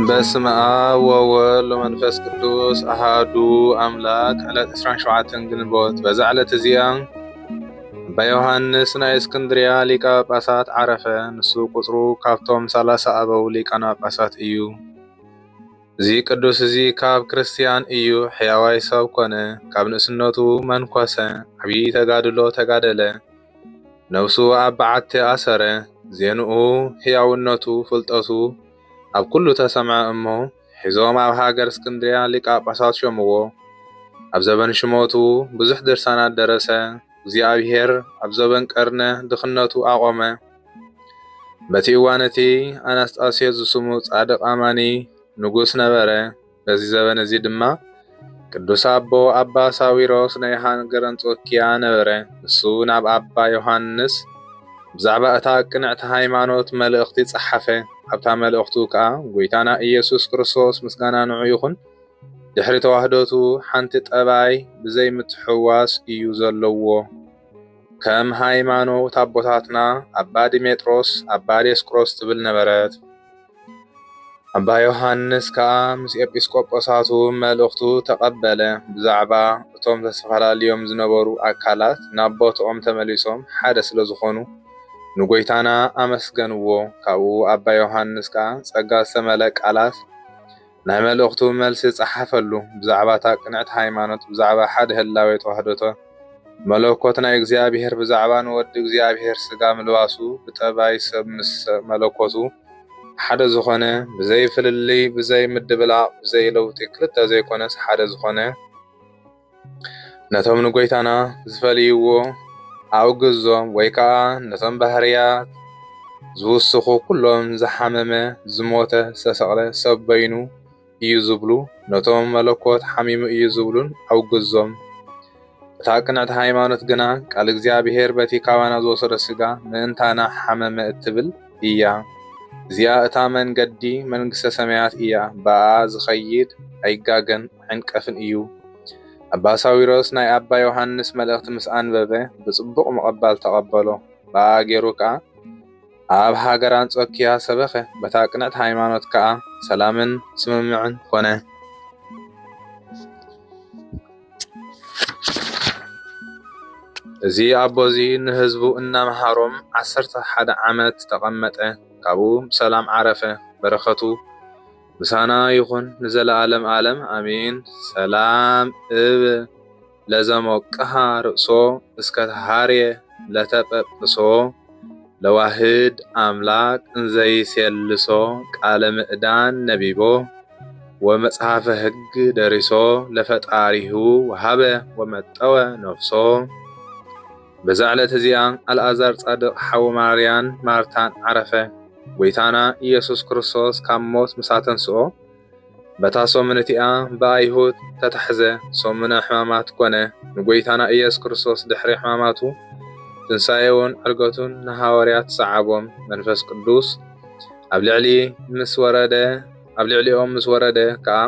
በስመ አብ ወወልድ ወመንፈስ ቅዱስ አሃዱ አምላክ። ዕለት 27 ግንቦት። በዛ ዕለት እዚኣ በዮሐንስ ናይ እስክንድርያ ሊቀ ጳጳሳት ዓረፈ። ንሱ ቁፅሩ ካብቶም 30 አበው ሊቃነ ጳጳሳት እዩ። እዚ ቅዱስ እዚ ካብ ክርስቲያን እዩ። ሕያዋይ ሰብ ኮነ። ካብ ንእስነቱ መንኮሰ። ዓብይ ተጋድሎ ተጋደለ። ነብሱ ኣብ በዓቲ ኣሰረ። ዜንኡ ሕያውነቱ ፍልጠቱ ኣብ ኩሉ ተሰምዐ እሞ ሒዞም ኣብ ሃገር እስክንድርያ ሊቀ ጳጳሳት ሾምዎ። ኣብ ዘበን ሽሞቱ ብዙሕ ድርሳናት ደረሰ። እግዚአብሔር ኣብ ዘበን ቀርነ ድኽነቱ ኣቆመ። በቲ እዋን እቲ ኣናስጣስዮስ ዝስሙ ጻድቕ ኣማኒ ንጉስ ነበረ። በዚ ዘበን እዚ ድማ ቅዱስ ኣቦ ኣባ ሳዊሮስ ናይ ሃገረ አንጾኪያ ነበረ። እሱ ናብ ኣባ ዮሐንስ ብዛዕባ እታ ቅንዕቲ ሃይማኖት መልእኽቲ ጸሓፈ። ኣብታ መልእኽቱ ከዓ ጎይታና ኢየሱስ ክርስቶስ ምስጋና ንዑ ይኹን ድሕሪ ተዋህዶቱ ሓንቲ ጠባይ ብዘይ ምትሕዋስ እዩ ዘለዎ። ከም ሃይማኖት ኣቦታትና ኣባ ዲሜጥሮስ ኣባ ዲዮስቆሮስ ትብል ነበረት። ኣባ ዮሐንስ ከዓ ምስ ኤጲስቆጶሳቱ መልእኽቱ ተቐበለ። ብዛዕባ እቶም ተፈላለዮም ዝነበሩ ኣካላት ናብ ቦትኦም ተመሊሶም ሓደ ስለ ዝኾኑ ንጎይታና ኣመስገንዎ። ካብኡ ኣባ ዮሐንስ ከዓ ጸጋ ዝተመልአ ቃላት ናይ መልእኽቱ መልሲ ጸሓፈሉ። ብዛዕባ እታ ቅንዕቲ ሃይማኖት፣ ብዛዕባ ሓደ ህላዌ ተዋህዶቶ መለኮት ናይ እግዚአብሔር፣ ብዛዕባ ንወዲ እግዚአብሔር ስጋ ምልባሱ ብጠባይ ሰብ ምስ መለኮቱ ሓደ ዝኾነ ብዘይ ፍልልይ ብዘይ ምድብላቕ ብዘይ ለውጢ ክልተ ዘይኮነስ ሓደ ዝኾነ ነቶም ንጎይታና ዝፈልይዎ ኣውግዞም ወይ ከዓ ነቶም ባህርያት ዝውስኹ ኩሎም ዝሓመመ ዝሞተ ዝተሰቕለ ሰብ በይኑ እዩ ዝብሉ ነቶም መለኮት ሓሚሙ እዩ ዝብሉን ኣውግዞም። እታ ቅንዕቲ ሃይማኖት ግና ቃል እግዚአብሔር በቲ ካባና ዝወሰደ ስጋ ምእንታና ሓመመ እትብል እያ። እዚኣ እታ መንገዲ መንግስተ ሰማያት እያ። ብኣ ዝኸይድ ኣይጋገን ዓይንቀፍን እዩ። ኣባ ሳዊሮስ ናይ ኣባ ዮሐንስ መልእኽቲ ምስ አንበበ ብጽቡቕ መቐባል ተቐበሎ። ብኣ ገይሩ ከዓ ኣብ ሃገር አንጾኪያ ሰበኸ። በታ ቅንዕቲ ሃይማኖት ከዓ ሰላምን ስምምዕን ኮነ። እዚ ኣቦዚ ንህዝቡ እናመሃሮም 11 ዓመት ተቐመጠ። ካብኡ ሰላም ዓረፈ። በረኸቱ ምሳና ይኹን ንዘለዓለም ዓለም አሜን። ሰላም እብ ለዘሞቅሃ ርእሶ እስከ ተሃርየ ለተጰጵሶ ለዋህድ አምላክ እንዘይሴልሶ ቃለ ምዕዳን ነቢቦ ወመጽሐፈ ሕግ ደሪሶ ለፈጣሪሁ ወሃበ ወመጠወ ነፍሶ። በዛ ዕለት እዚኣ አልዓዛር ጻድቕ ሓዊ ማርያን ማርታን ዓረፈ። ጎይታና ኢየሱስ ክርስቶስ ካብ ሞት ምሳተንስኦ በታ ሶምን እቲኣ ብኣይሁድ ተታሕዘ። ሶሙነ ሕማማት ኮነ። ንጎይታና ኢየሱስ ክርስቶስ ድሕሪ ሕማማቱ ትንሣኤውን ዕርገቱን ንሃዋርያት ሰዓቦም። መንፈስ ቅዱስ ኣብ ልዕሊኦም ምስ ወረደ ከዓ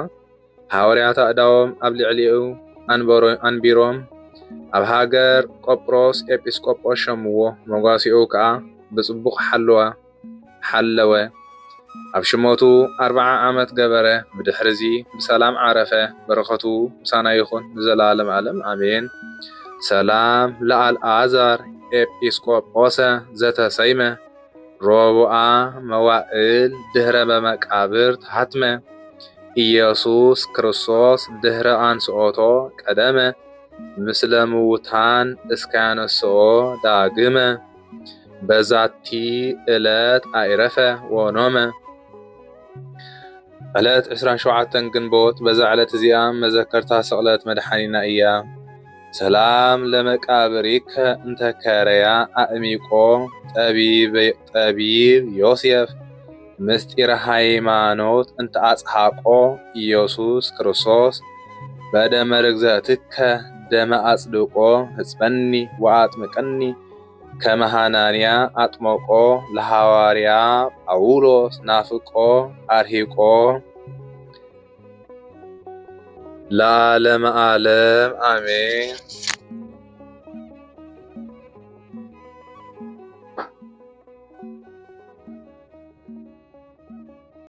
ሃዋርያት ኣእዳዎም ኣብ ልዕሊኡ አንቢሮም ኣብ ሃገር ቆጵሮስ ኤጲስቆጶስ ሸምዎ። መጓሲኡ ከዓ ብጽቡቕ ሓለወ። ኣብ ሽሞቱ 40 ዓመት ገበረ። ብድሕሪዚ ብሰላም ዓረፈ። በረኸቱ ምሳና ይኹን ንዘለዓለም ዓለም አሜን። ሰላም ለአልዓዛር ኤጲስቆጶሰ ዘተሰይመ ሮብዓ መዋዕል ድህረ በመቃብር ተሃትመ ኢየሱስ ክርስቶስ ድህረ አንስኦቶ ቀደመ ምስለ ምውታን እስካያነስኦ ዳግመ በዛቲ ዕለት አይረፈ ወኖመ። ዕለት 27 ግንቦት። በዛ ዕለት እዚኣ መዘከርታ ስቕለት መድኃኒና እያ። ሰላም ለመቃብሪከ እንተከረያ አእሚቆ ጠቢብ ዮሴፍ ምስጢረ ሃይማኖት እንተ አጽሓቆ ኢየሱስ ክርስቶስ በደመ ርግዘትከ ደመ አጽድቆ ህጽበኒ ወአጥምቀኒ ከመሃናንያ አጥመቆ ለሐዋርያ ጳውሎስ ናፍቆ አርሂቆ ለዓለመ ዓለም አሜን።